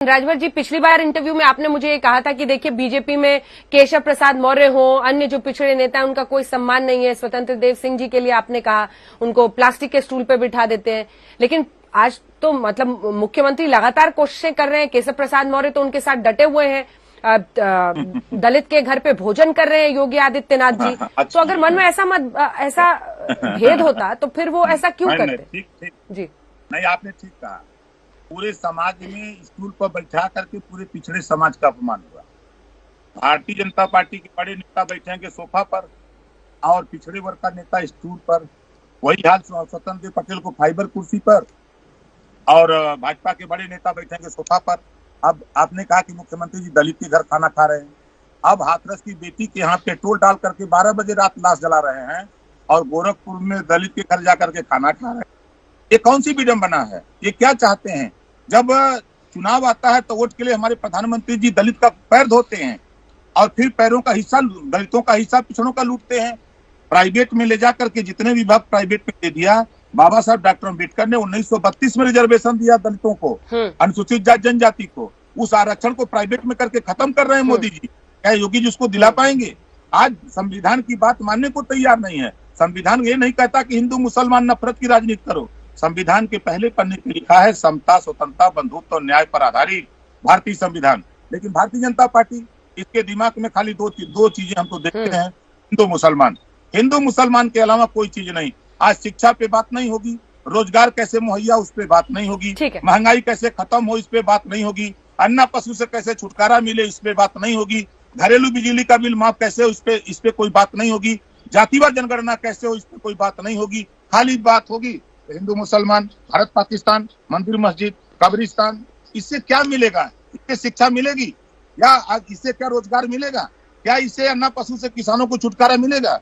राजभर जी, पिछली बार इंटरव्यू में आपने मुझे ये कहा था कि देखिए बीजेपी में केशव प्रसाद मौर्य हो, अन्य जो पिछड़े नेता हैं उनका कोई सम्मान नहीं है। स्वतंत्र देव सिंह जी के लिए आपने कहा उनको प्लास्टिक के स्टूल पे बिठा देते हैं, लेकिन आज तो मतलब मुख्यमंत्री लगातार कोशिशें कर रहे हैं। केशव प्रसाद मौर्य तो उनके साथ डटे हुए हैं, दलित के घर पे भोजन कर रहे हैं योगी आदित्यनाथ जी। तो अगर मन में ऐसा भेद होता तो फिर वो ऐसा क्यों करते? जी नहीं, आपने ठीक कहा। पूरे समाज में स्टूल पर बैठा करके पूरे पिछड़े समाज का अपमान हुआ। भारतीय जनता पार्टी के बड़े नेता बैठेंगे सोफा पर और पिछड़े वर्ग का नेता स्टूल पर। वही हाल स्वतंत्र देव पटेल को फाइबर कुर्सी पर और भाजपा के बड़े नेता बैठेंगे सोफा पर। अब आपने कहा कि मुख्यमंत्री जी दलित के घर खाना खा रहे हैं। अब हाथरस की बेटी के यहाँ पेट्रोल डाल करके 12 बजे रात लाश जला रहे हैं और गोरखपुर में दलित के घर जाकर के खाना खा रहे हैं। ये कौन सी विडंबना है? ये क्या चाहते हैं? जब चुनाव आता है तो वोट के लिए हमारे प्रधानमंत्री जी दलित का पैर धोते हैं और फिर पैरों का हिस्सा, दलितों का हिस्सा पिछड़ों का लूटते हैं। प्राइवेट में ले जाकर के जितने विभाग प्राइवेट में दे दिया। बाबा साहब डॉक्टर अम्बेडकर ने 1932 में रिजर्वेशन दिया दलितों को, अनुसूचित जाति जनजाति को। उस आरक्षण को प्राइवेट में करके खत्म कर रहे हैं मोदी जी। क्या योगी जी उसको दिला पाएंगे? आज संविधान की बात मानने को तैयार नहीं है। संविधान ये नहीं कहता कि हिंदू मुसलमान नफरत की राजनीति करो। संविधान के पहले पन्ने पे लिखा है समता, स्वतंत्रता, बंधुत्व और न्याय पर आधारित भारतीय संविधान। लेकिन भारतीय जनता पार्टी, इसके दिमाग में खाली दो चीजें हम तो देखते हैं, हिंदू मुसलमान। हिंदू मुसलमान के अलावा कोई चीज नहीं। आज शिक्षा पे बात नहीं होगी, रोजगार कैसे मुहैया उस पे बात नहीं होगी, महंगाई कैसे खत्म हो इस पे बात नहीं होगी, अन्ना पशु से कैसे छुटकारा मिले इस पे बात नहीं होगी, घरेलू बिजली का बिल माफ कैसे हो इस पे कोई बात नहीं होगी, जातिवार जनगणना कैसे हो इस पे कोई बात नहीं होगी। खाली बात होगी हिंदू मुसलमान, भारत पाकिस्तान, मंदिर मस्जिद, कब्रिस्तान। इससे क्या मिलेगा? इससे शिक्षा मिलेगी या इससे क्या रोजगार मिलेगा? क्या इससे अन्ना पशु से किसानों को छुटकारा मिलेगा?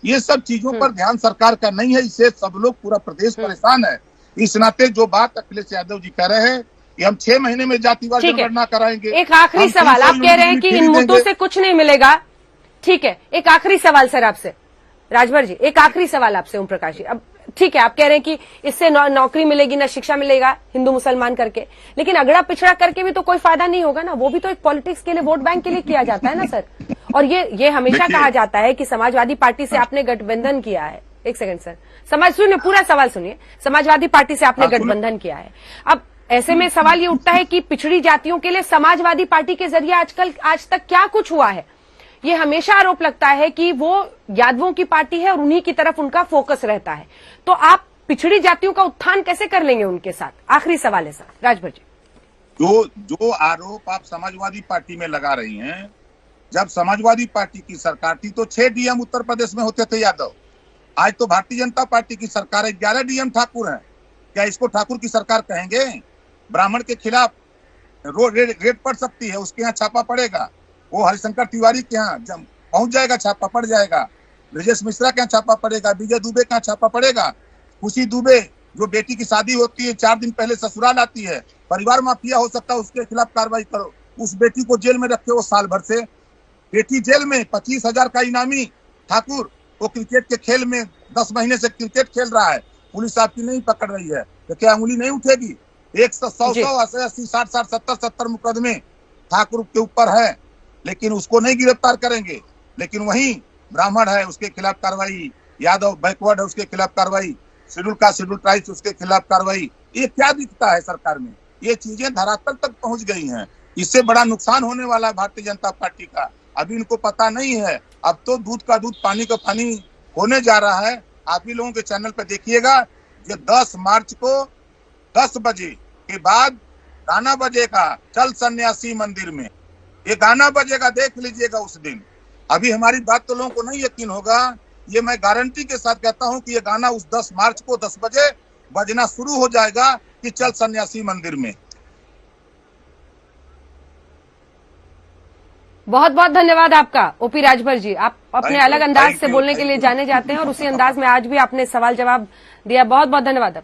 ये सब चीजों पर ध्यान सरकार का नहीं है। इससे सब लोग, पूरा प्रदेश परेशान है। इस नाते जो बात अखिलेश यादव जी कह रहे हैं कि हम 6 महीने में जातिवार जनगणना कराएंगे। एक आखिरी सवाल, आप कह रहे हैं कि इन मुद्दों से कुछ नहीं मिलेगा। ठीक है, एक आखिरी सवाल सर आपसे, राजभर जी, एक आखिरी सवाल आपसे ओम प्रकाश जी। अब ठीक है, आप कह रहे हैं कि इससे नौकरी मिलेगी ना शिक्षा मिलेगा हिंदू मुसलमान करके, लेकिन अगड़ा पिछड़ा करके भी तो कोई फायदा नहीं होगा ना। वो भी तो एक पॉलिटिक्स के लिए, वोट बैंक के लिए किया जाता है ना सर। और ये हमेशा कहा जाता है कि समाजवादी पार्टी से आपने गठबंधन किया है। एक सेकंड सर, सुनिए, पूरा सवाल सुनिए। समाजवादी पार्टी से आपने गठबंधन किया है। अब ऐसे में सवाल ये उठता है कि पिछड़ी जातियों के लिए समाजवादी पार्टी के जरिए आज तक क्या कुछ हुआ है? ये हमेशा आरोप लगता है कि वो यादवों की पार्टी है और उन्हीं की तरफ उनका फोकस रहता है। तो आप पिछड़ी जातियों का उत्थान कैसे कर लेंगे उनके साथ? आखिरी सवाल है सर, राजभर जी। जो आरोप आप समाजवादी पार्टी में लगा रही हैं, जब समाजवादी पार्टी की सरकार थी तो 6 डीएम उत्तर प्रदेश में होते थे यादव। आज तो भारतीय जनता पार्टी की सरकार है, 11 डीएम ठाकुर हैं। क्या इसको ठाकुर की सरकार कहेंगे? ब्राह्मण के खिलाफ रेड पड़ सकती है, उसके यहाँ छापा पड़ेगा। वो हरिशंकर तिवारी के यहाँ जब पहुंच जाएगा छापा पड़ जाएगा। ब्रजेश मिश्रा के यहाँ छापा पड़ेगा, विजय दुबे के यहाँ छापा पड़ेगा। खुशी दुबे जो बेटी की शादी होती है 4 दिन पहले ससुराल आती है, परिवार माफिया हो सकता है, उसके खिलाफ कार्रवाई करो। उस बेटी को जेल में रखे वो साल भर से। बेटी जेल में, 25,000 का इनामी ठाकुर, वो क्रिकेट के खेल में 10 महीने से क्रिकेट खेल रहा है, पुलिस आपकी नहीं पकड़ रही है तो क्या उंगली नहीं उठेगी? 100, 80, 60, 70 मुकदमे ठाकुर के ऊपर है, लेकिन उसको नहीं गिरफ्तार करेंगे। लेकिन वहीं ब्राह्मण है उसके खिलाफ कार्रवाई, यादव बैकवर्ड है उसके खिलाफ कार्रवाई, शेड्यूल कास्ट, शेड्यूल ट्राइब्स उसके खिलाफ कार्रवाई। ये क्या दिखता है सरकार में? ये चीजें धरातल तक पहुंच गई हैं। इससे बड़ा नुकसान होने वाला है भारतीय जनता पार्टी का। अभी इनको पता नहीं है। अब तो दूध का दूध पानी का पानी होने जा रहा है। आप ही लोगों के चैनल पे देखिएगा, ये 10 मार्च को 10 बजे के बाद गाना बजेगा चल सन्यासी मंदिर में। ये गाना बजेगा, देख लीजिएगा उस दिन। अभी हमारी बात तो लोगों को नहीं यकीन होगा, ये मैं गारंटी के साथ कहता हूं कि ये गाना उस 10 मार्च को 10 बजे बजना शुरू हो जाएगा कि चल सन्यासी मंदिर में। बहुत बहुत धन्यवाद आपका ओपी राजभर जी। आप अपने अलग अंदाज से बोलने के लिए जाने जाते हैं और उसी अंदाज में आज भी आपने सवाल जवाब दिया। बहुत बहुत धन्यवाद।